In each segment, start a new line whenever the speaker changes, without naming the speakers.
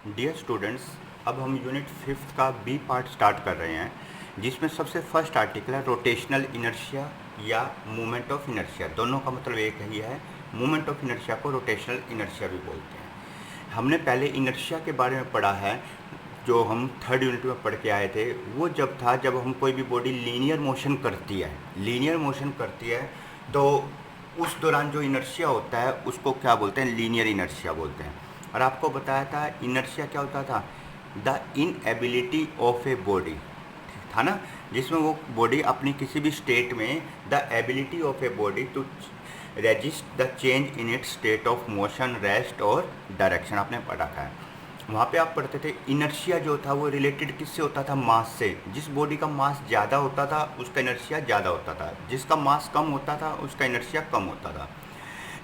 Dear students, अब हम unit 5th का बी पार्ट स्टार्ट कर रहे हैं, जिसमें सबसे फर्स्ट आर्टिकल है रोटेशनल इनर्शिया या मूवमेंट ऑफ इनर्शिया। दोनों का मतलब एक ही है। मूवमेंट ऑफ इनर्शिया को रोटेशनल इनर्शिया भी बोलते हैं। हमने पहले इनर्शिया के बारे में पढ़ा है, जो हम थर्ड यूनिट में पढ़ के आए थे। वो जब था जब हम कोई भी बॉडी लीनियर मोशन करती है तो उस दौरान जो इनर्शिया होता है उसको क्या बोलते हैं? लीनियर इनर्शिया बोलते हैं। और आपको बताया था इनर्शिया क्या होता था? The inability of a body, था ना, जिसमें वो बॉडी अपनी किसी भी स्टेट में the ability of a body to resist the change in its state of motion, rest और डायरेक्शन आपने पढ़ा था। वहाँ पे आप पढ़ते थे इनर्शिया जो था वो रिलेटेड किससे होता था? मास से। जिस बॉडी का मास ज़्यादा होता था उसका इनर्शिया ज़्यादा होता था, जिसका मास कम होता था उसका इनर्शिया कम होता था।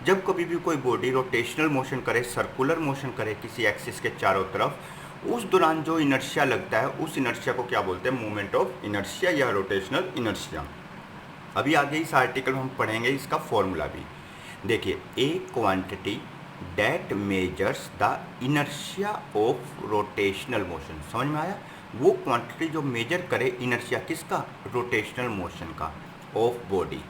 जब कभी भी कोई बॉडी रोटेशनल मोशन करे, सर्कुलर मोशन करे किसी एक्सिस के चारों तरफ, उस दौरान जो इनर्शिया लगता है उस इनर्शिया को क्या बोलते हैं? मूवमेंट ऑफ इनर्शिया या रोटेशनल इनर्शिया। अभी आगे इस आर्टिकल में हम पढ़ेंगे इसका फॉर्मूला भी। देखिए, ए quantity that measures the inertia of rotational motion. समझ में आया? वो क्वांटिटी जो मेजर करे इनर्शिया किसका? रोटेशनल मोशन का, of body,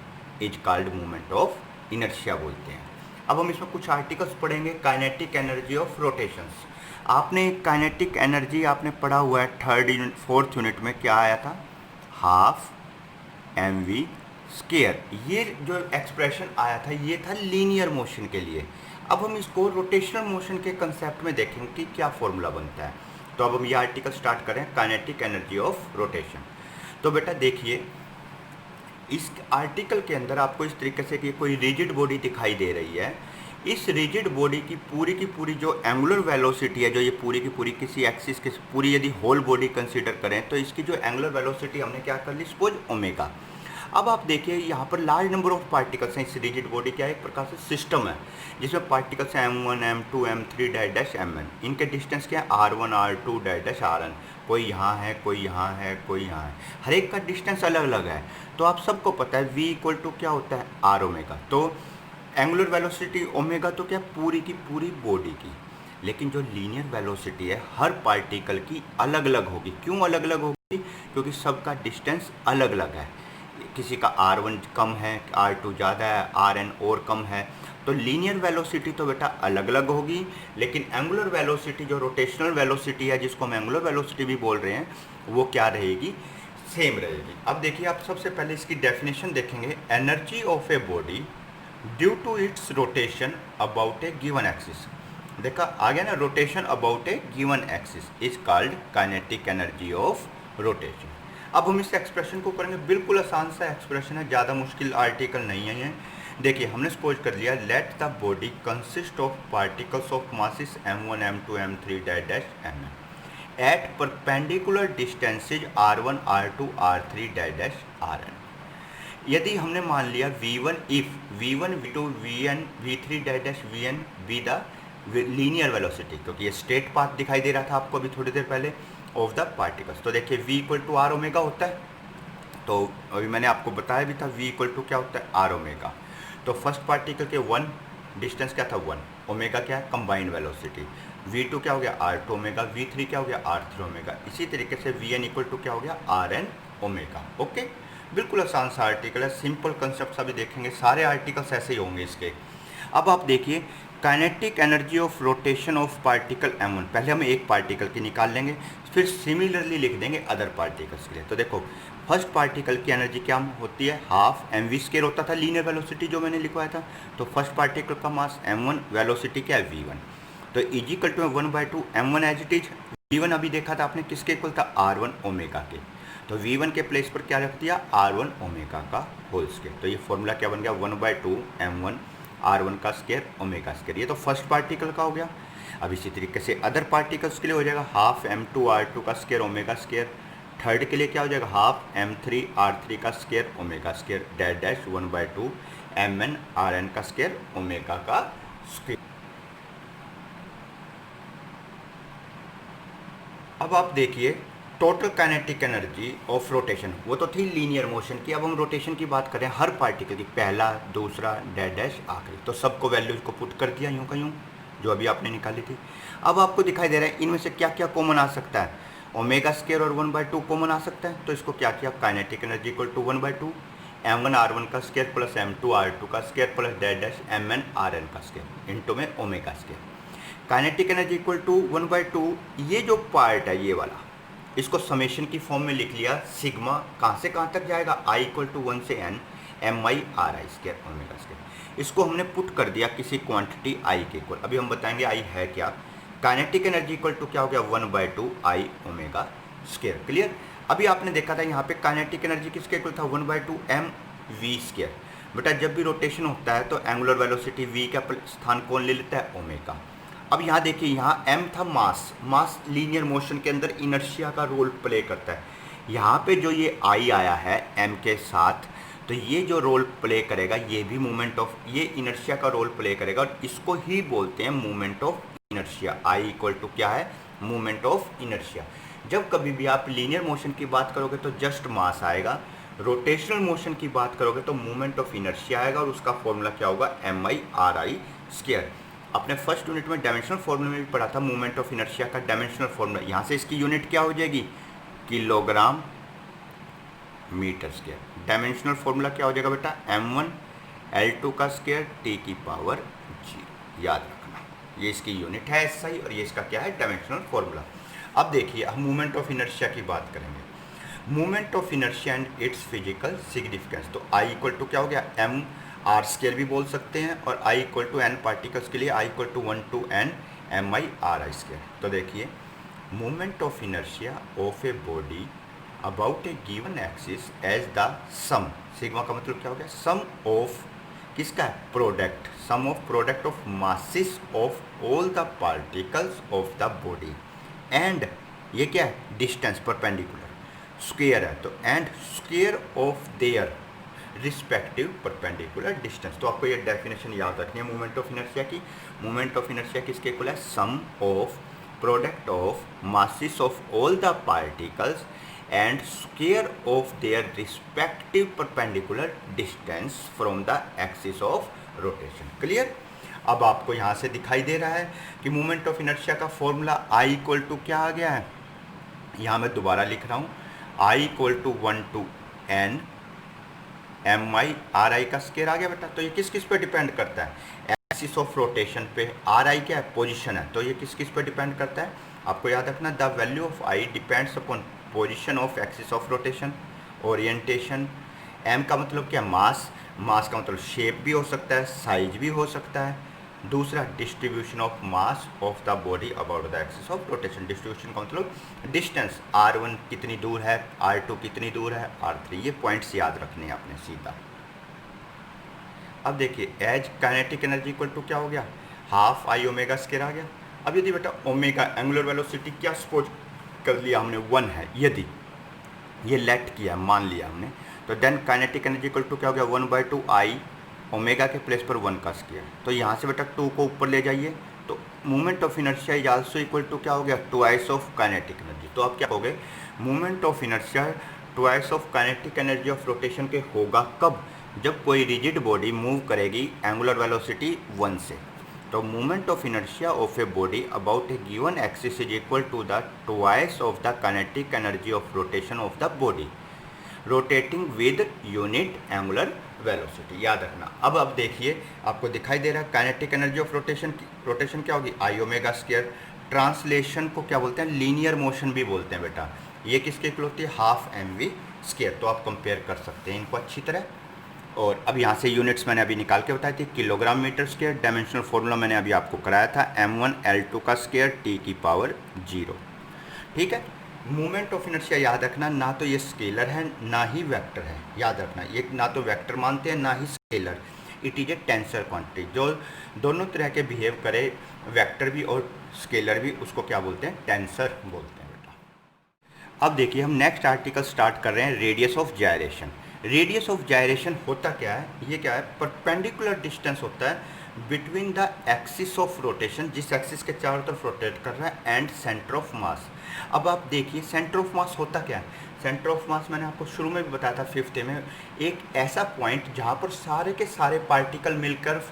is called movement of inertia बोलते हैं। अब हम इसमें कुछ आर्टिकल्स पढ़ेंगे। Kinetic energy of rotations. आपने काइनेटिक एनर्जी आपने पढ़ा हुआ है फोर्थ यूनिट में। क्या आया था? Half mv square. ये जो एक्सप्रेशन आया था ये था लीनियर मोशन के लिए। अब हम इसको रोटेशनल मोशन के कंसेप्ट में देखेंगे कि क्या फॉर्मूला बनता है। तो अब हम ये आर्टिकल स्टार्ट करें, काइनेटिक एनर्जी ऑफ रोटेशन। तो बेटा देखिए, इस आर्टिकल के अंदर आपको इस तरीके से कि कोई रिजिड बॉडी दिखाई दे रही है। इस रिजिड बॉडी की पूरी जो एंगुलर वेलोसिटी है, जो ये पूरी की पूरी किसी एक्सिस के पूरी यदि होल बॉडी कंसीडर करें तो इसकी जो एंगुलर वेलोसिटी हमने क्या कर ली? Suppose omega. अब आप देखिए यहाँ पर लार्ज नंबर ऑफ पार्टिकल्स हैं। इस रिजिड बॉडी क्या है? एक प्रकार से सिस्टम है जिसमें पार्टिकल्स हैं m1 m2 m3 dash mn। इनके डिस्टेंस क्या है? r1 r2 dash rn। कोई यहाँ है, कोई यहाँ है, कोई यहाँ है, हर एक का डिस्टेंस अलग अलग है। तो आप सबको पता है v इक्वल टू क्या होता है? r omega. तो एंगुलर वेलोसिटी ओमेगा तो क्या? पूरी की पूरी बॉडी की। लेकिन जो लीनियर वेलोसिटी है हर पार्टिकल की अलग अलग होगी। क्यों अलग अलग होगी? क्योंकि सबका डिस्टेंस अलग अलग है। किसी का r1 कम है, r2 ज़्यादा है, rn और कम है। तो लीनियर वेलोसिटी तो बेटा अलग अलग होगी, लेकिन एंगुलर वेलोसिटी जो रोटेशनल वेलोसिटी है, जिसको हम एंगुलर वेलोसिटी भी बोल रहे हैं, वो क्या रहेगी? सेम रहेगी। अब देखिए, आप सबसे पहले इसकी डेफिनेशन देखेंगे। Energy of a body due to its rotation about a given axis. देखा आ गया ना, rotation about a given axis is called kinetic energy of rotation. अब हम इस एक्सप्रेशन को करेंगे। बिल्कुल आसान सा एक्सप्रेशन है, ज़्यादा मुश्किल आर्टिकल नहीं है ये। देखिए, हमने सपोज कर लिया let the body consist of particles of masses m1 m2 m3 dash mn at perpendicular distances r1 r2 r3 dash rn। यदि हमने मान लिया v1 if v1 v2 vn v3 dash vn be the linear velocity, क्योंकि ये straight path दिखाई दे रहा था आपको अभी थोड़ी देर पहले, ऑफ द पार्टिकल्स। तो देखिए v equal to r omega होता है। तो अभी मैंने आपको बताया भी था v इक्वल टू क्या होता है? R omega. तो फर्स्ट पार्टिकल के 1 डिस्टेंस क्या था? 1 ओमेगा क्या है? Combined velocity. v2 क्या हो गया? r2 omega. v3 क्या हो गया? r3 omega. इसी तरीके से vn इक्वल टू क्या हो गया? rn omega. ओके, बिल्कुल आसान सा आर्टिकल है, सिंपल कंसेप्ट अभी देखेंगे। सारे आर्टिकल्स ऐसे ही होंगे इसके। अब आप देखिए, kinetic energy of rotation of particle m1। पहले हम एक पार्टिकल की निकाल लेंगे, फिर सिमिलरली लिख देंगे अदर पार्टिकल्स के लिए। तो देखो, फर्स्ट पार्टिकल की एनर्जी क्या होती है? हाफ mv स्केयर होता था लीनियर वेलोसिटी जो मैंने लिखवाया था। तो फर्स्ट पार्टिकल का मास m1, वेलोसिटी क्या है? v1। तो equal to 1/2 m1 as it is. v1 अभी देखा था आपने किसके इक्वल था? r1 ओमेगा के। तो v1 के प्लेस पर क्या रख दिया? r1 ओमेगा का होल स्केयर। तो ये फॉर्मूला क्या बन गया? 1/2 m1 r1 का स्केयर ओमेगा स्केयर। ये तो फर्स्ट पार्टिकल का हो गया। अब इसी तरीके से अदर पार्टिकल्स के लिए हो जाएगा हाफ m2 r2 का स्केयर ओमेगा स्केयर। थर्ड के लिए क्या हो जाएगा? हाफ m3 r3 का square omega square dash 1/2 mn rn का स्केयर ओमेगा का स्केयर। अब आप देखिए, total kinetic energy of rotation, वो तो थी लीनियर मोशन की। अब हम रोटेशन की बात करें हर पार्टिकल की, पहला, दूसरा, डैश आखिरी। तो सबको वैल्यूज को पुट कर दिया यूं का यूं। जो अभी आपने निकाली थी। अब आपको दिखाई दे रहा है इनमें से क्या क्या कॉमन आ सकता है, ओमेगा स्केयर और 1/2 कॉमन आ सकता है। तो इसको क्या किया, kinetic energy equal to 1/2 m1r1 का स्केयर प्लस m2r2 का square plus dash dash mn/rn का स्केयर इनटू में omega square. Kinetic energy equal to 1/2, ये जो पार्ट है ये वाला, इसको समेशन की फॉर्म में लिख लिया, सिग्मा कहाँ से कहाँ तक जाएगा, i इक्वल टू 1 से n mi/ri square omega square. इसको हमने पुट कर दिया किसी क्वांटिटी i के इक्वल। अभी हम बताएंगे i है क्या। काइनेटिक एनर्जी इक्वल टू क्या हो गया, 1/2 i ओमेगा स्केयर। क्लियर। अभी आपने देखा था यहाँ पे काइनेटिक एनर्जी किसके इक्वल था, 1/2 m v स्केयर। बेटा जब भी रोटेशन होता है तो एंगुलर वेलोसिटी v का स्थान कौन ले लेता है, ओमेगा। अब यहाँ देखिए, यहाँ m था मास, मास लीनियर मोशन के अंदर इनर्शिया का रोल प्ले करता है। यहाँ पे जो ये i आया है m के साथ, तो ये जो रोल प्ले करेगा ये भी मूवमेंट ऑफ, ये इनर्शिया का रोल प्ले करेगा और इसको ही बोलते हैं movement of inertia. i equal to क्या है, मूवमेंट ऑफ इनर्शिया। जब कभी भी आप लीनियर मोशन की बात करोगे तो जस्ट मास आएगा, रोटेशनल मोशन की बात करोगे तो मूवमेंट ऑफ इनर्शिया आएगा और उसका फॉर्मूला क्या होगा, mi/ri स्केयर। अपने फर्स्ट यूनिट में डायमेंशनल फॉर्मूला में भी पढ़ा था मूवमेंट ऑफ इनर्शिया का डायमेंशनल फॉर्मूला। यहाँ से इसकी यूनिट क्या हो जाएगी, kilogram metre square. Dimensional formula क्या हो जाएगा बेटा, m1l2 का स्केयर t की पावर g। याद रखना, ये इसकी यूनिट है SI और ये इसका क्या है, डायमेंशनल फॉर्मूला। अब देखिए हम मूवमेंट ऑफ इनर्शिया की बात करेंगे। Movement of inertia and it's physical significance. तो I इक्वल टू क्या हो गया, m r स्केयर भी बोल सकते हैं और I equal to n particles के लिए I equal to 1 to n mi/ri square. तो देखिए movement of inertia of a body about a given axis as the sum, sigma का मतलब क्या हो गया, सम ऑफ किसका है, product, sum of product of masses of all the particles of the body and ये क्या है, डिस्टेंस परपेंडिकुलर, स्क्वायर है तो and square of their respective perpendicular distance. तो आपको ये डेफिनेशन याद रखनी है मूवमेंट ऑफ इनर्शिया की। मूवमेंट ऑफ इनर्शिया किसके इक्वल है, sum of product of masses of all the particles and square of their respective perpendicular distance from the axis of rotation. Clear. अब आपको यहाँ से दिखाई दे रहा है कि मूवमेंट ऑफ इनर्शिया का फॉर्मूला I इक्वल टू क्या आ गया है, यहाँ मैं दोबारा लिख रहा हूँ, I equal to 1 to n mi/ri का स्केयर आ गया बेटा। तो ये किस किस पे डिपेंड करता है, एक्सिस ऑफ रोटेशन पे। ri क्या है, पोजीशन है, तो ये किस किस पे डिपेंड करता है, आपको याद रखना, the value of I depends upon position of axis of rotation, orientation. m का मतलब क्या, मास, मास का मतलब शेप भी हो सकता है, साइज भी हो सकता है। दूसरा distribution of mass of the body about the axis of rotation, distribution का मतलब डिस्टेंस, r1 कितनी दूर है, r2 कितनी दूर है, r3, ये पॉइंट्स याद रखने हैं आपने सीधा। अब देखिए as kinetic energy equal to क्या हो गया, हाफ I ओमेगा स्केयर आ गया। अब यदि बेटा ओमेगा एंगुलर वेलोसिटी क्या सपोज कर लिया हमने 1 है, यदि ये लेट किया मान लिया हमने, तो then kinetic energy equal to क्या हो गया, 1/2 I ओमेगा के प्लेस पर 1 का स्केयर। तो यहाँ से बेटा 2 को ऊपर ले जाइए, तो movement of inertia is also equal to क्या हो गया, ट्वाइस ऑफ काइनेटिक एनर्जी। तो आप क्या हो गए, movement of inertia twice of kinetic energy of rotation के होगा कब, जब कोई रिजिड बॉडी मूव करेगी एंगुलर वेलोसिटी 1 से। तो movement of inertia of a body about a given axis is equal to the twice of the kinetic energy of rotation of the body rotating with unit angular velocity. याद रखना। अब देखिए आपको दिखाई दे रहा है kinetic energy of rotation, rotation क्या होगी, I ओमेगा स्केयर। ट्रांसलेशन को क्या बोलते हैं, लीनियर मोशन भी बोलते हैं बेटा। ये किसके इक्वल होती है, हाफ mv स्केयर। तो आप कंपेयर कर सकते हैं इनको अच्छी तरह। और अब यहाँ से यूनिट्स मैंने अभी निकाल के बताई थी, kilogram metre square. Dimensional formula मैंने अभी आपको कराया था, m1l2 का स्केयर t की पावर 0। ठीक है। मूवमेंट ऑफ इनर्शिया याद रखना, ना तो ये स्केलर है ना ही वेक्टर है। याद रखना, ये ना तो वेक्टर मानते हैं ना ही scalar, it is a tensor quantity. जो दोनों तरह के बिहेव करे, वेक्टर भी और स्केलर भी, उसको क्या बोलते हैं, टेंसर बोलते हैं बेटा। अब देखिए हम नेक्स्ट आर्टिकल स्टार्ट कर रहे हैं, radius of gyration. Radius of gyration होता क्या है, ये क्या है, परपेंडिकुलर डिस्टेंस होता है between the axis of rotation, जिस एक्सिस के चारों तरफ रोटेट कर रहा है, एंड सेंटर ऑफ मास। अब आप देखिए सेंटर ऑफ मास होता क्या है, सेंटर ऑफ मास मैंने आपको शुरू में भी बताया था 5th में, एक ऐसा पॉइंट जहाँ पर सारे के सारे पार्टिकल मिलकर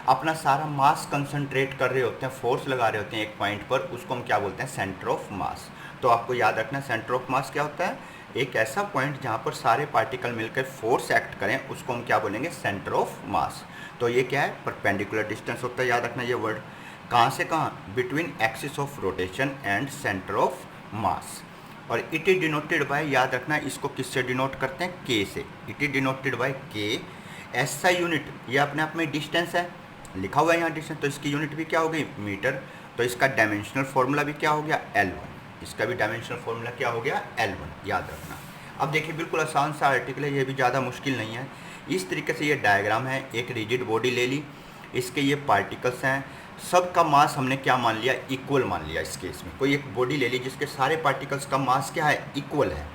अपना सारा मास कंसंट्रेट कर रहे होते हैं, फोर्स लगा रहे होते हैं एक पॉइंट पर, उसको हम क्या बोलते हैं, सेंटर ऑफ मास। तो आपको याद रखना सेंटर ऑफ मास क्या होता है, एक ऐसा पॉइंट जहाँ पर सारे पार्टिकल मिलकर फोर्स एक्ट करें, उसको हम क्या बोलेंगे, सेंटर ऑफ मास। तो ये क्या है, परपेंडिकुलर डिस्टेंस होता है, याद रखना ये वर्ड। कहाँ से कहाँ, between axis of rotation and centre of mass. और इट इज डिनोटेड बाय, याद रखना इसको किससे डिनोट करते हैं, के से। इट इज डिनोटेड बाय के। ऐसा यूनिट ये अपने आप में डिस्टेंस है, लिखा हुआ है यहाँ डिस्टेंस, तो इसकी यूनिट भी क्या हो गई, मीटर। तो इसका डायमेंशनल फॉर्मूला भी क्या हो गया, L1। इसका भी डायमेंशनल फॉर्मूला क्या हो गया, L1, याद रखना। अब देखिए बिल्कुल आसान सा आर्टिकल है, ये भी ज़्यादा मुश्किल नहीं है। इस तरीके से ये डायग्राम है, एक रिजिड बॉडी ले ली, इसके ये पार्टिकल्स हैं, सबका मास हमने क्या मान लिया, इक्वल मान लिया। इस केस में कोई एक बॉडी ले ली जिसके सारे पार्टिकल्स का मास क्या है, इक्वल है,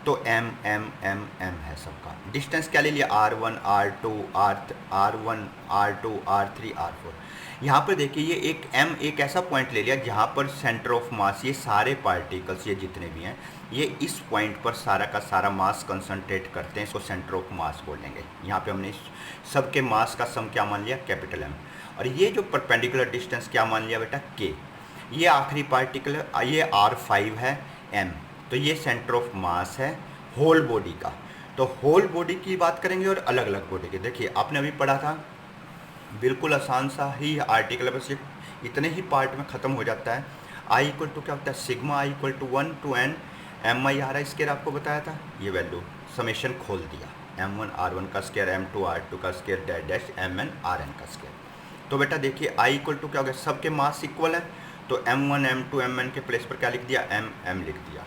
तो m m m m है सबका। डिस्टेंस क्या ले लिया, r1 r2 r1 r2 r3 r4। यहाँ पर देखिए ये एक m एक ऐसा पॉइंट ले लिया जहाँ पर सेंटर ऑफ मास, ये सारे पार्टिकल्स ये जितने भी हैं ये इस पॉइंट पर सारा का सारा मास कंसंट्रेट करते हैं, इसको सेंटर ऑफ मास बोलेंगे। यहाँ पे हमने सबके मास का सम क्या मान लिया, कैपिटल M। और ये जो परपेंडिकुलर डिस्टेंस क्या मान लिया बेटा, k। ये आखिरी पार्टिकल ये r5 है, m। तो ये सेंटर ऑफ मास है होल बॉडी का। तो होल बॉडी की बात करेंगे और अलग अलग बॉडी की। देखिए आपने अभी पढ़ा था, बिल्कुल आसान सा ही आर्टिकल है, बस ये इतने ही पार्ट में ख़त्म हो जाता है। आई इक्वल टू क्या होता है, sigma I equal to 1 to n mi आ रहा है, स्केयर आपको बताया था, ये वैल्यू समेशन खोल दिया, m1 r1 का स्केयर, m2 r2 का square, dash dash mn rn का स्केयर। तो बेटा देखिए आई इक्वल टू क्या हो गया, सबके मास इक्वल है, तो m1 m2 mn के प्लेस पर क्या लिख दिया, m लिख दिया।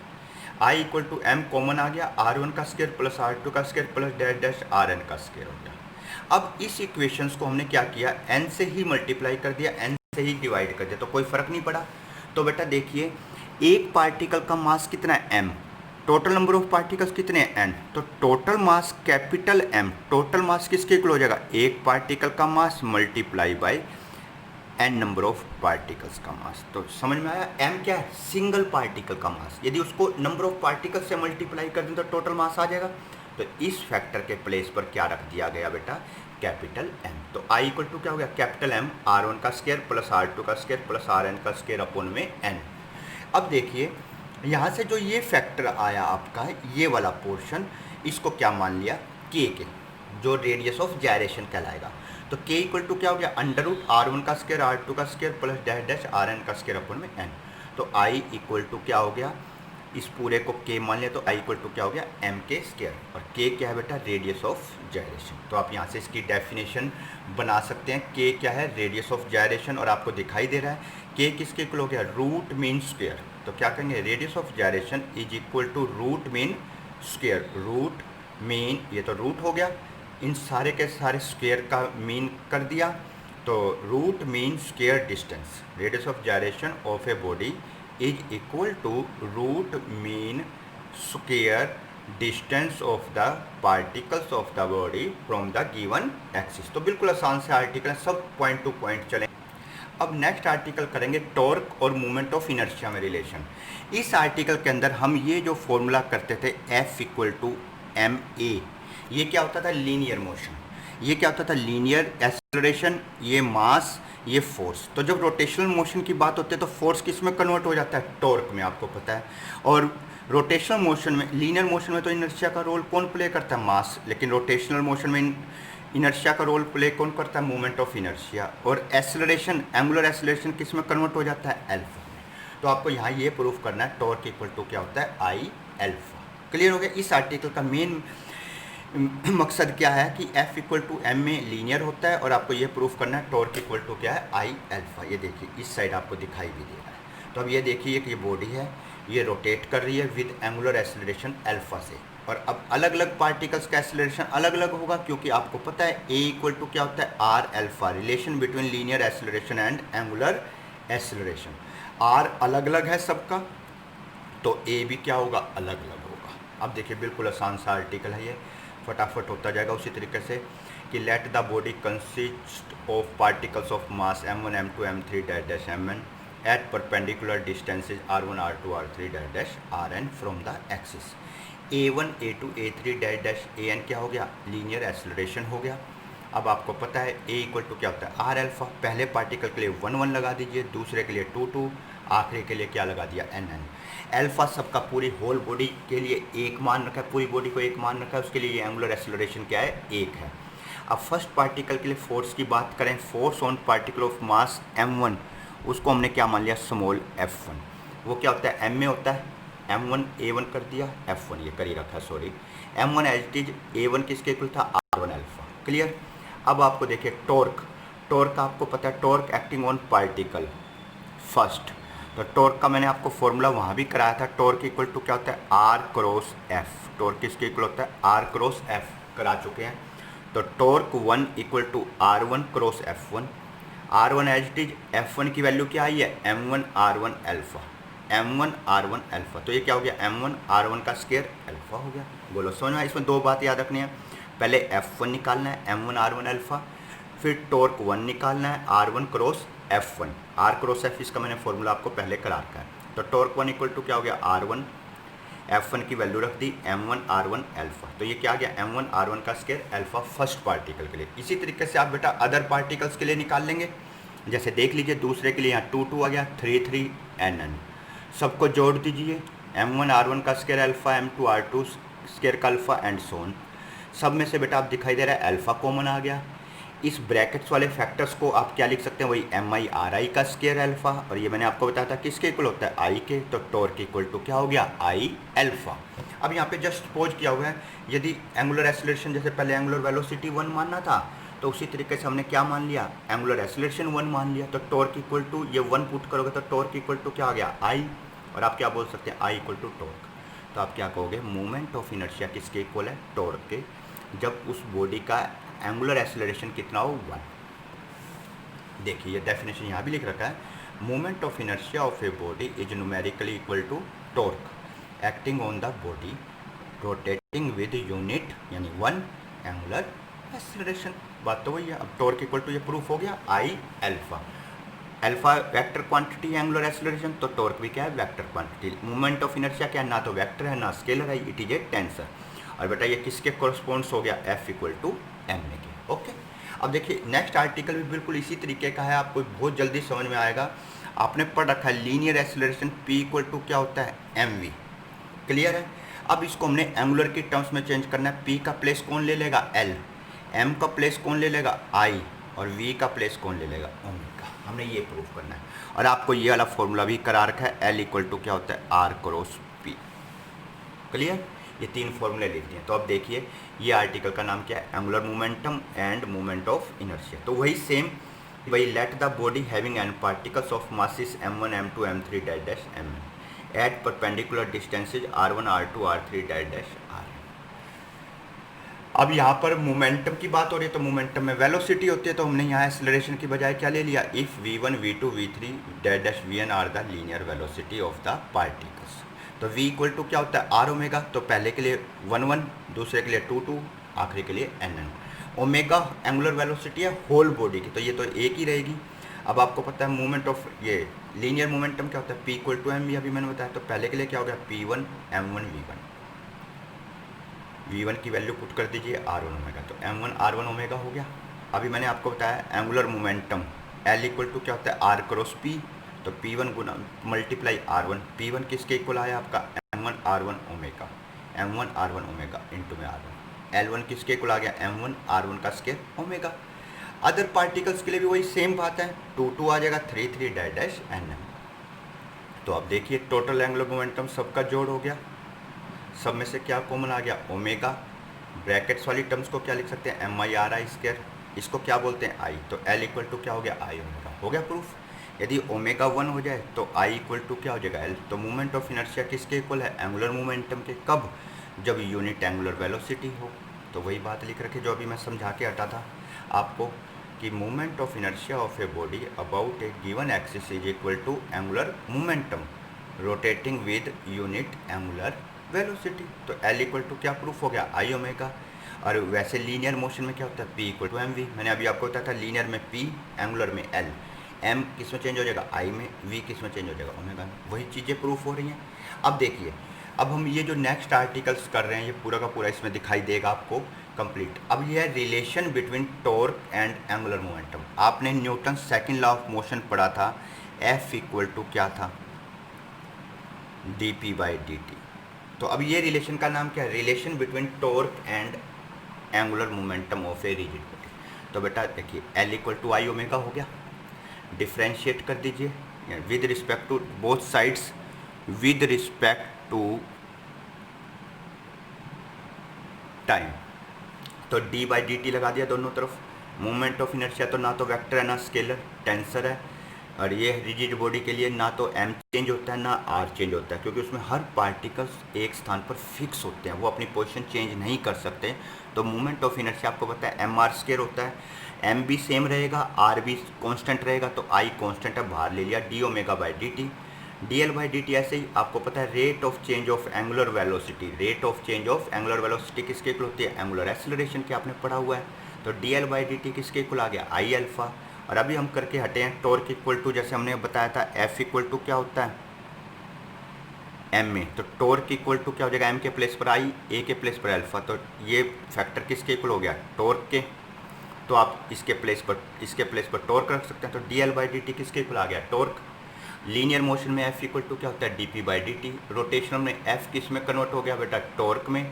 आई इक्वल टू m कॉमन आ गया, r1 का स्केयर प्लस r2 का square plus dash dash rn का स्केयर हो गया। अब इस इक्वेशंस को हमने क्या किया, n से ही मल्टीप्लाई कर दिया, n से ही डिवाइड कर दिया, तो कोई फ़र्क नहीं पड़ा। तो बेटा देखिए एक पार्टिकल का मास कितना है, m, total number of particles कितने हैं, n, तो total mass capital M, total mass किसके इक्वल हो जाएगा, एक पार्टिकल का मास multiply by n number of particles का मास। तो समझ में आया, m क्या है, सिंगल पार्टिकल का मास, यदि उसको नंबर ऑफ पार्टिकल्स से मल्टीप्लाई कर दें तो टोटल मास आ जाएगा। तो इस फैक्टर के प्लेस पर क्या रख दिया गया बेटा, कैपिटल M। तो I इक्वल टू क्या हो गया, कैपिटल M r1 का स्केयर प्लस r2 का स्केयर प्लस rn का स्केयर अपॉन में n। अब देखिए यहाँ से जो ये फैक्टर आया आपका, ये वाला पोर्शन, इसको क्या मान लिया, k के, जो रेडियस ऑफ जायरेशन कहलाएगा। तो k इक्वल टू क्या हो गया, अंडर रूट r1 का स्केयर r2 का square plus dash dash rn का स्केयर अपॉन में n। तो I इक्वल टू क्या हो गया, इस पूरे को k मान लिया, तो I इक्वल टू क्या हो गया, m के स्केयर, और k क्या है बेटा, रेडियस ऑफ जायरेशन। तो आप यहाँ से इसकी डेफिनेशन बना सकते हैं, k क्या है, रेडियस ऑफ जायरेशन, और आपको दिखाई दे रहा है k किसके इक्वल हो गया, रूट मीन स्क्वायर। तो क्या कहेंगे, radius of gyration is equal to root mean square. Root mean, ये तो रूट हो गया, इन सारे के सारे स्क्वायर का मीन कर दिया, तो root mean square distance, radius of gyration of a body is equal to root mean square distance of the particles of the body from the given axis. तो बिल्कुल आसान से आर्टिकल है, सब पॉइंट टू पॉइंट चलें। अब next article करेंगे torque और मूवमेंट ऑफ इनर्शिया में रिलेशन। इस आर्टिकल के अंदर हम ये जो फॉर्मूला करते थे F equal to M A, ये क्या होता था, लीनियर मोशन, ये क्या होता था, लीनियर एक्सेलरेशन, ये मास, ये फोर्स। तो जब रोटेशनल मोशन की बात होती है तो फोर्स किस में कन्वर्ट हो जाता है, टॉर्क में, आपको पता है। और रोटेशनल मोशन में, लीनियर मोशन में तो इनर्शिया का रोल कौन प्ले करता है, मास, लेकिन रोटेशनल मोशन में इनर्शिया का रोल प्ले कौन करता है, मूवमेंट ऑफ इनर्शिया। और एक्सेलरेशन, एंगुलर एक्सेलरेशन किस में कन्वर्ट हो जाता है, अल्फा में। तो आपको यहाँ ये प्रूफ करना है टॉर्क इक्वल टू क्या होता है, आई अल्फा। क्लियर हो गया। इस आर्टिकल का मेन मकसद क्या है कि F इक्वल टू एम में लीनियर होता है, और आपको ये प्रूफ करना है टॉर्क इक्वल टू क्या है, आई अल्फा। ये देखिए इस साइड आपको दिखाई भी दे रहा है। तो अब ये देखिए कि ये बॉडी है, ये रोटेट कर रही है विद एंगुलर एक्सेलरेशन अल्फा से, और अब अलग अलग पार्टिकल्स का एक्सेलरेशन अलग अलग होगा, क्योंकि आपको पता है A इक्वल टू क्या होता है, r alpha, relation between linear acceleration and angular acceleration. R अलग अलग है सबका, तो A भी क्या होगा, अलग अलग होगा। अब देखिए बिल्कुल आसान सा आर्टिकल है, ये फटाफट होता जाएगा उसी तरीके से कि let the body consist of particles of mass m1 m2 m3 dash dash mn at perpendicular distances r1 r2 r3 dash dash rn from the axis. a1 a2 a3 dash dash an क्या हो गया, linear acceleration हो गया। अब आपको पता है ए equal to क्या होता है आर अल्फा। पहले पार्टिकल के लिए 1 1 लगा दीजिए, दूसरे के लिए 2 2, आखिरी के लिए क्या लगा दिया एन एन। अल्फा सबका पूरी होल बॉडी के लिए एक मान रखा है, पूरी बॉडी को एक मान रखा है, उसके लिए एंगुलर एक्सेलरेशन क्या है, एक है। अब फर्स्ट पार्टिकल के लिए फोर्स की बात करें, force on particle of mass m1, उसको हमने क्या मान लिया, स्मॉल f1। वो क्या होता है, m में होता है, m1 a1 कर दिया, f1 ये कर ही रखा है, sorry. m1 as it is a1 किसके इक्वल था, r1 अल्फा। क्लियर। अब आपको देखिए टॉर्क, टॉर्क आपको पता है, torque acting on particle first. तो टॉर्क का मैंने आपको फॉर्मूला वहाँ भी कराया था, टॉर्क इक्वल टू क्या होता है, आर क्रॉस एफ। टॉर्क किसके इक्वल होता है, आर क्रॉस एफ करा चुके हैं। तो torque 1 equal to R1 cross F1। R1 as it is, F1 की वैल्यू क्या आई है, M1 R1 alpha, M1 R1 alpha. तो ये क्या हो गया, M1 R1 का स्क्वायर अल्फा हो गया। बोलो समझ में। इसमें दो बात याद रखनी है, पहले F1 निकालना है M1 R1 अल्फा, फिर टॉर्क 1 निकालना है R1 cross F1। R cross F इसका मैंने फॉर्मूला आपको पहले करा रखा है। तो टॉर्क 1 इक्वल टू क्या हो गया, R1, F1 की वैल्यू रख दी M1 R1 अल्फा। तो ये क्या आ गया, M1 R1 का स्क्वायर अल्फा फर्स्ट पार्टिकल के लिए। इसी तरीके से आप बेटा अदर पार्टिकल्स के लिए निकाल लेंगे। जैसे देख लीजिए, दूसरे के लिए यहाँ 2 2 आ गया, 3 3 NN, सबको जोड़ दीजिए, M1 R1 का square alpha, M2 R2 square का अल्फा एंड सोन। सब में से बेटा आप दिखाई दे रहा है अल्फा कॉमन आ गया। इस ब्रैकेट्स वाले फैक्टर्स को आप क्या लिख सकते हैं, वही MI RI का स्क्वायर अल्फा, और ये मैंने आपको बताया था किसके इक्वल होता है, I के। तो टॉर्क इक्वल टू क्या हो गया, I अल्फा। अब यहाँ पे जस्ट सपोज किया हुआ है, यदि एंगुलर एक्सेलरेशन जैसे पहले एंगुलर वेलोसिटी 1 मानना था, तो उसी तरीके से हमने क्या मान लिया, एंगुलर एक्सेलरेशन 1 मान लिया। तो टॉर्क इक्वल टू ये 1 पुट करोगे तो टॉर्क इक्वल टू क्या आ गया, I, और आप क्या बोल सकते हैं, I इक्वल टू टॉर्क। तो आप क्या कहोगे, मूवमेंट ऑफ इनर्शिया किसके इक्वल है, टॉर्क के, जब उस बॉडी का एंगुलर एक्सेलरेशन कितना हो, 1। देखिए ये डेफिनेशन यहाँ भी लिख रखा है, movement of inertia of a body is numerically equal to torque acting on the body rotating with unit यानी 1 एंगुलर एक्सेलरेशन। बात तो वही है। अब टॉर्क इक्वल टू ये प्रूफ हो गया, I alpha. Alpha vector quantity angular acceleration, तो टॉर्क भी क्या है, vector quantity. Movement of inertia क्या है, ना तो वेक्टर है ना स्केलर है, इट इज ए टेंसर। और बेटा ये किसके कोरस्पॉन्ड्स हो गया, F इक्वल टू एम के। ओके। अब देखिए नेक्स्ट आर्टिकल भी बिल्कुल इसी तरीके का है, आपको बहुत जल्दी समझ में आएगा। आपने पढ़ रखा है linear acceleration P equal to क्या होता है, mv। क्लियर है। अब इसको हमने एंगुलर की टर्म्स में चेंज करना है। P का प्लेस कौन ले लेगा, L, M का प्लेस कौन ले लेगा, I, और V का प्लेस कौन ले लेगा, ओमेगा। हमने ये प्रूफ करना है, और आपको ये वाला फॉर्मूला भी करा रखा है, L इक्वल टू क्या होता है, R क्रॉस P। क्लियर। ये 3 फॉर्मूले लिख दिए। तो अब देखिए ये आर्टिकल का नाम क्या है, angular momentum and moment of inertia. तो वही सेम, वही let the body having N particles of masses m1 m2 m3 dash dash mn at perpendicular distances r1 r2 r3 dash dash rn। अब यहाँ पर मोमेंटम की बात हो रही है, तो मोमेंटम में वेलोसिटी होती है, तो हमने यहाँ एक्सेलरेशन की बजाय क्या ले लिया, if v1 v2 v3 dash dash vn are the linear velocity of the particles. तो v इक्वल टू क्या होता है, आर ओमेगा। तो पहले के लिए 1 1, दूसरे के लिए 2 2, आखिरी के लिए NN। ओमेगा एंगुलर वेलोसिटी है होल बॉडी की, तो ये तो एक ही रहेगी। अब आपको पता है मूवमेंट ऑफ ये लीनियर मोमेंटम क्या होता है, P इक्वल टू एम, अभी मैंने बताया। तो पहले के लिए क्या हो गया, P1 M1 V1, V1 की वैल्यू पुट कर दीजिए R1 ओमेगा, तो M1 R1 ओमेगा हो गया। अभी मैंने आपको बताया angular momentum L equal to क्या होता है, R क्रॉस P। तो P1 गुना मल्टीप्लाई R1, P1 किसके इक्वल आया आपका, M1 R1 omega, M1 R1 omega into में R1। L1 किसके इक्वल आ गया, M1 R1 का स्क्वायर ओमेगा। अदर पार्टिकल्स के लिए भी वही सेम बात है, 2 2 आ जाएगा, 3 3 डैश डैश NM। तो अब देखिए टोटल एंगुलर मोमेंटम सबका जोड़ हो गया, सब में से क्या कॉमन आ गया, ओमेगा। ब्रैकेट्स वाली टर्म्स को क्या लिख सकते हैं, MI RI स्क्वायर, इसको क्या बोलते हैं, I। तो L इक्वल टू क्या हो गया, I ओमेगा। हो गया प्रूफ। यदि ओमेगा 1 हो जाए तो I इक्वल टू क्या हो जाएगा, L। तो मूवमेंट ऑफ इनर्शिया किसके इक्वल है, एंगुलर मोमेंटम के। कब, जब यूनिट एंगुलर वेलोसिटी हो। तो वही बात लिख रखी जो अभी मैं समझा के हटा था आपको, कि movement of inertia of a body about a given axis is equal to angular momentum rotating with unit angular velocity. तो L इक्वल टू क्या प्रूफ हो गया, I ओमेगा। और वैसे लीनियर मोशन में क्या होता है, P इक्वल टू mv। मैंने अभी आपको बताया था लीनियर में P, एंगुलर में L, M किस में चेंज हो जाएगा, I में, V किस में चेंज हो जाएगा, ओमेगा में। वही चीज़ें प्रूफ हो रही हैं। अब देखिए, अब हम ये जो नेक्स्ट आर्टिकल्स कर रहे हैं, ये पूरा का पूरा इसमें दिखाई देगा आपको कंप्लीट। अब ये है relation between torque and angular momentum. आपने Newton second law of motion पढ़ा था, F इक्वल टू क्या था, dp/dt। तो अब ये रिलेशन का नाम क्या है, relation between torque and angular momentum of a rigid body. तो बेटा देखिए L equal to I omega हो गया, डिफ्रेंशिएट कर दीजिए with respect to both sides, with respect to time. तो d/dt लगा दिया दोनों तरफ। मोमेंट ऑफ इनर्शिया तो ना तो वेक्टर है ना स्केलर, टेंसर है। और ये रिजिड बॉडी के लिए ना तो m चेंज होता है ना r चेंज होता है, क्योंकि उसमें हर पार्टिकल्स एक स्थान पर फिक्स होते हैं, वो अपनी पोजीशन चेंज नहीं कर सकते। तो मोमेंट ऑफ इनर्शिया आपको पता है mr² होता है, m भी सेम रहेगा, r भी कांस्टेंट रहेगा, तो I कांस्टेंट है, बाहर ले लिया d/dt। dl/dt ऐसे ही आपको पता है rate of change of angular velocity, rate of change of angular velocity किसके इक्वल होती है, एंगुलर एक्सेलरेशन के आपने पढ़ा हुआ है। तो dl/dt किसके इक्वल आ गया, I अल्फा। और अभी हम करके हटे हैं टॉर्क इक्वल टू, जैसे हमने बताया था F इक्वल टू क्या होता है m में, तो टॉर्क इक्वल टू क्या हो जाएगा, m के प्लेस पर I, a के प्लेस पर अल्फा। तो ये फैक्टर किसके इक्वल हो गया, टॉर्क के। तो आप इसके प्लेस पर टॉर्क रख सकते हैं। तो dl/dt किसके इक्वल आ गया, टॉर्क। लीनियर मोशन में F इक्वल टू क्या होता है, dp/dt। रोटेशनल में F किस में कन्वर्ट हो गया बेटा, टॉर्क में।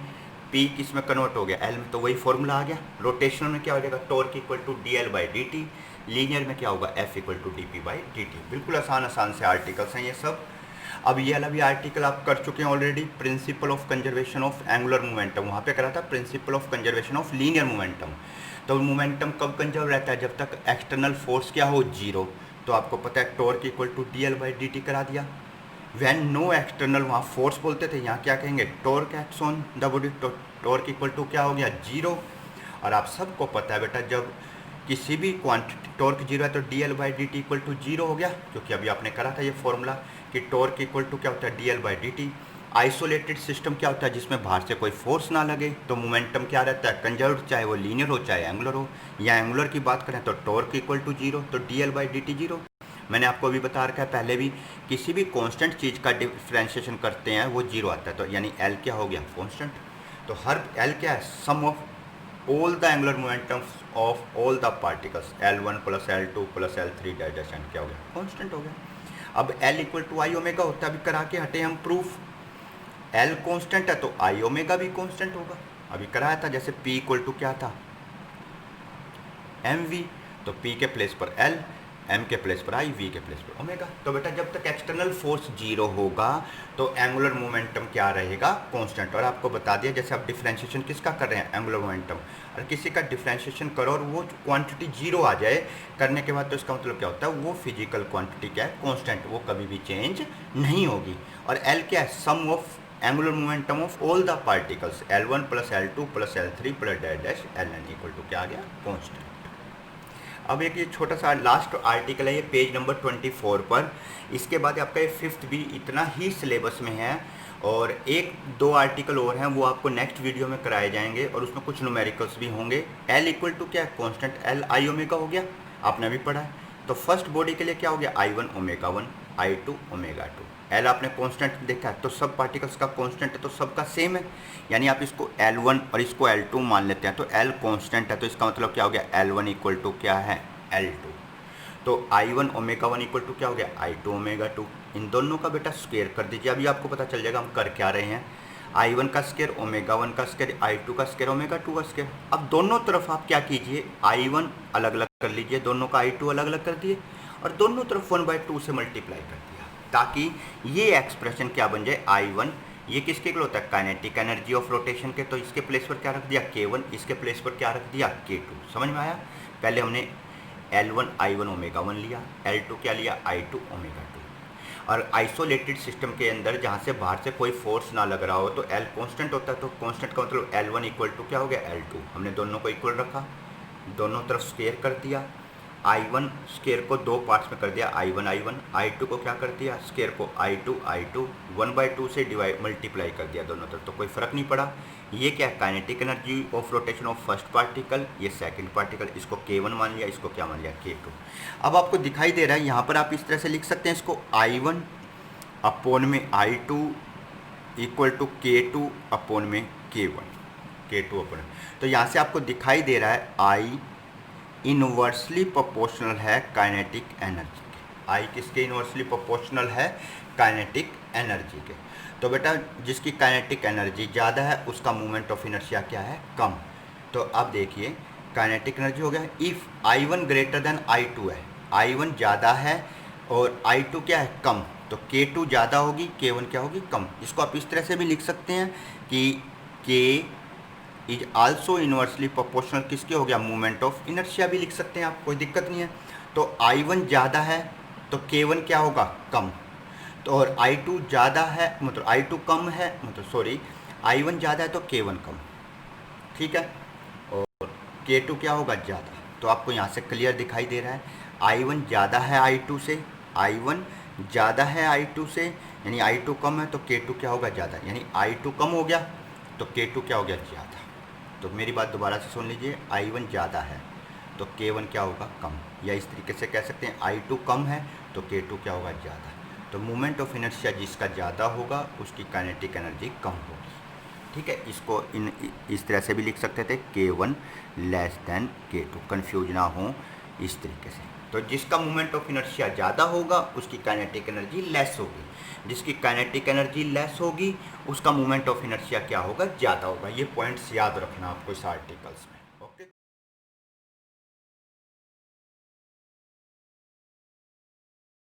P किस में कन्वर्ट हो गया, L में। तो वही फॉर्मूला आ गया। रोटेशनल में क्या हो जाएगा, torque equal to dl/dt। Linear में क्या होगा, F इक्वल टू dp/dt। बिल्कुल आसान से आर्टिकल्स हैं ये सब। अब ये वाला भी आर्टिकल आप कर चुके हैं already, principle of conservation of angular momentum. वहाँ पे करा था principle of conservation of linear momentum. तो मोमेंटम कब कंजर्व रहता है, जब तक एक्सटर्नल फोर्स क्या हो, जीरो। तो आपको पता है टॉर्क इक्वल टू dl/dt करा दिया। वैन नो एक्सटर्नल, वहाँ फोर्स बोलते थे, यहाँ क्या कहेंगे, torque acts on the body. Torque equal to क्या हो गया, जीरो। और आप सबको पता है बेटा जब किसी भी क्वांटिटी टॉर्क जीरो है तो dl/dt इक्वल टू जीरो हो गया, क्योंकि अभी आपने करा था ये फॉर्मूला कि टॉर्क इक्वल टू क्या होता है, dl/dt। आइसोलेटेड सिस्टम क्या होता है, जिसमें बाहर से कोई फोर्स ना लगे, तो मोमेंटम क्या रहता है, कंजर्व्ड, चाहे वो लीनियर हो चाहे एंगुलर हो। या एंगुलर की बात करें तो टॉर्क इक्वल टू जीरो, तो dl/dt जीरो। मैंने आपको अभी बता रखा है पहले भी, किसी भी कांस्टेंट चीज़ का डिफ्रेंशिएशन करते हैं वो जीरो आता है। तो यानी L क्या हो गया, कांस्टेंट। तो हर L क्या है, sum of all the angular momentums of all the particles, L1 plus L2 plus L3 dash and क्या हो गया, कांस्टेंट हो गया। अब L equal to I omega होता है, अभी करा के हटे हम प्रूफ। L कांस्टेंट है तो आई ओमेगा भी कांस्टेंट होगा, अभी कराया था। जैसे P इक्वल टू क्या था, mv। तो P के प्लेस पर L, m के प्लेस पर I, v के प्लेस पर ओमेगा। तो बेटा जब तक एक्सटर्नल फोर्स जीरो होगा तो एंगुलर मोमेंटम क्या रहेगा, कांस्टेंट। और आपको बता दिया जैसे आप डिफरेंशिएशन किसका कर रहे हैं, एंगुलर मोमेंटम, और किसी का डिफरेंशिएशन करो और वो क्वांटिटी जीरो आ जाए करने के बाद, तो इसका मतलब क्या होता है, वो फिजिकल क्वांटिटी क्या है, कांस्टेंट, वो कभी भी चेंज नहीं होगी। और L क्या है, sum of angular momentum of all the particles, L1 plus L2 plus L3 plus dash Ln equal to क्या आ गया, कांस्टेंट। अब एक ये छोटा सा लास्ट आर्टिकल है, ये पेज नंबर 24 पर। इसके बाद आपका ये फिफ्थ भी इतना ही सिलेबस में है, और एक दो आर्टिकल और हैं वो आपको नेक्स्ट वीडियो में कराए जाएंगे, और उसमें कुछ न्यूमेरिकल्स भी होंगे। L इक्वल टू क्या है, कांस्टेंट, L आई ओमेगा हो गया, आपने भी पढ़ा है। तो फर्स्ट बॉडी के लिए क्या हो गया, I1 omega 1, I2 omega 2। L आपने कांस्टेंट देखा है, तो सब पार्टिकल्स का कांस्टेंट है, तो सबका सेम है, यानी आप इसको L1 और इसको L2 मान लेते हैं। तो L कांस्टेंट है, तो इसका मतलब क्या हो गया, L1 इक्वल टू क्या है, L2। तो I1 ओमेगा 1 इक्वल टू क्या हो गया, I2 ओमेगा 2। इन दोनों का बेटा स्क्वायर कर दीजिए, अभी आपको पता चल जाएगा हम कर क्या रहे हैं। I1 का स्क्वायर ओमेगा 1 का स्क्वायर, I2 का स्क्वायर ओमेगा 2 का स्क्वायर। अब दोनों तरफ आप क्या कीजिए, I1 अलग अलग कर लीजिए, दोनों का I2 अलग अलग कर दिए, और दोनों तरफ 1/2 से मल्टीप्लाई कर दिया, ताकि ये एक्सप्रेशन क्या बन जाए, I1 ये किसके इक्वल होता है, काइनेटिक एनर्जी ऑफ रोटेशन के। तो इसके प्लेस पर क्या रख दिया, K1, इसके प्लेस पर क्या रख दिया, K2। समझ में आया। पहले हमने L1 I1 ओमेगा 1 लिया, L2 क्या लिया, I2 ओमेगा 2। और आइसोलेटेड सिस्टम के अंदर जहाँ से बाहर से कोई फोर्स ना लग रहा हो तो L कांस्टेंट होता है, तो कांस्टेंट का मतलब L1 इक्वल टू क्या हो गया, L2। हमने दोनों को इक्वल रखा, दोनों तरफ स्क्वायर कर दिया। I1 स्क्वायर को दो पार्ट्स में कर दिया, I1 I1, I2 को क्या कर दिया, स्क्वायर को I2 I2, 1/2 से डिवाइड मल्टीप्लाई कर दिया दोनों तरफ, तो कोई फ़र्क नहीं पड़ा। ये क्या है, kinetic energy of rotation of first particle, ये सेकंड पार्टिकल, इसको K1 मान लिया, इसको क्या मान लिया, K2। अब आपको दिखाई दे रहा है यहाँ पर, आप इस तरह से लिख सकते हैं इसको, I1 अपॉन में I2 equal to K2 upon में K1। K2 अपन। तो यहाँ से आपको दिखाई दे रहा है I इनवर्सली प्रोपोर्शनल है काइनेटिक एनर्जी के। I किसके इनवर्सली प्रोपोर्शनल है? काइनेटिक एनर्जी के। तो बेटा जिसकी काइनेटिक एनर्जी ज़्यादा है उसका मोमेंट ऑफ इनर्शिया क्या है? कम। तो अब देखिए काइनेटिक एनर्जी हो गया, if I1 greater than I2 है, I1 ज़्यादा है और I2 क्या है? कम, तो K2 ज़्यादा होगी, K1 क्या होगी? कम। इसको आप इस तरह से भी लिख सकते हैं कि K is also inversely proportional किसके हो गया? मूवमेंट ऑफ इनर्शिया भी लिख सकते हैं आप, कोई दिक्कत नहीं है। तो I1 ज़्यादा है तो K1 क्या होगा? कम। तो और I2 ज़्यादा है मतलब I2 कम है, मतलब सॉरी I1 ज़्यादा है तो K1 कम, ठीक है। और K2 क्या होगा? ज़्यादा। तो आपको यहाँ से क्लियर दिखाई दे रहा है I1 ज़्यादा है I2 से, I1 ज़्यादा है I2 से, यानी I2 कम है तो K2 क्या होगा? ज़्यादा, यानी I2 कम हो गया तो K2 क्या हो गया? ज़्यादा। तो मेरी बात दोबारा से सुन लीजिए, I1 ज़्यादा है तो K1 क्या होगा? कम। या इस तरीके से कह सकते हैं I2 कम है तो K2 क्या होगा? ज़्यादा। तो मोमेंट ऑफ इनर्शिया जिसका ज़्यादा होगा उसकी काइनेटिक एनर्जी कम होगी, ठीक है। इसको इस तरह से भी लिख सकते थे K1 less than K2, confuse ना हो इस तरीके से। तो जिसका मोमेंट ऑफ इनर्शिया ज़्यादा होगा उसकी काइनेटिक एनर्जी लेस होगी, जिसकी काइनेटिक एनर्जी लेस होगी उसका मोमेंट ऑफ इनर्शिया क्या होगा? ज़्यादा होगा। ये पॉइंट्स याद रखना आपको इस आर्टिकल्स में।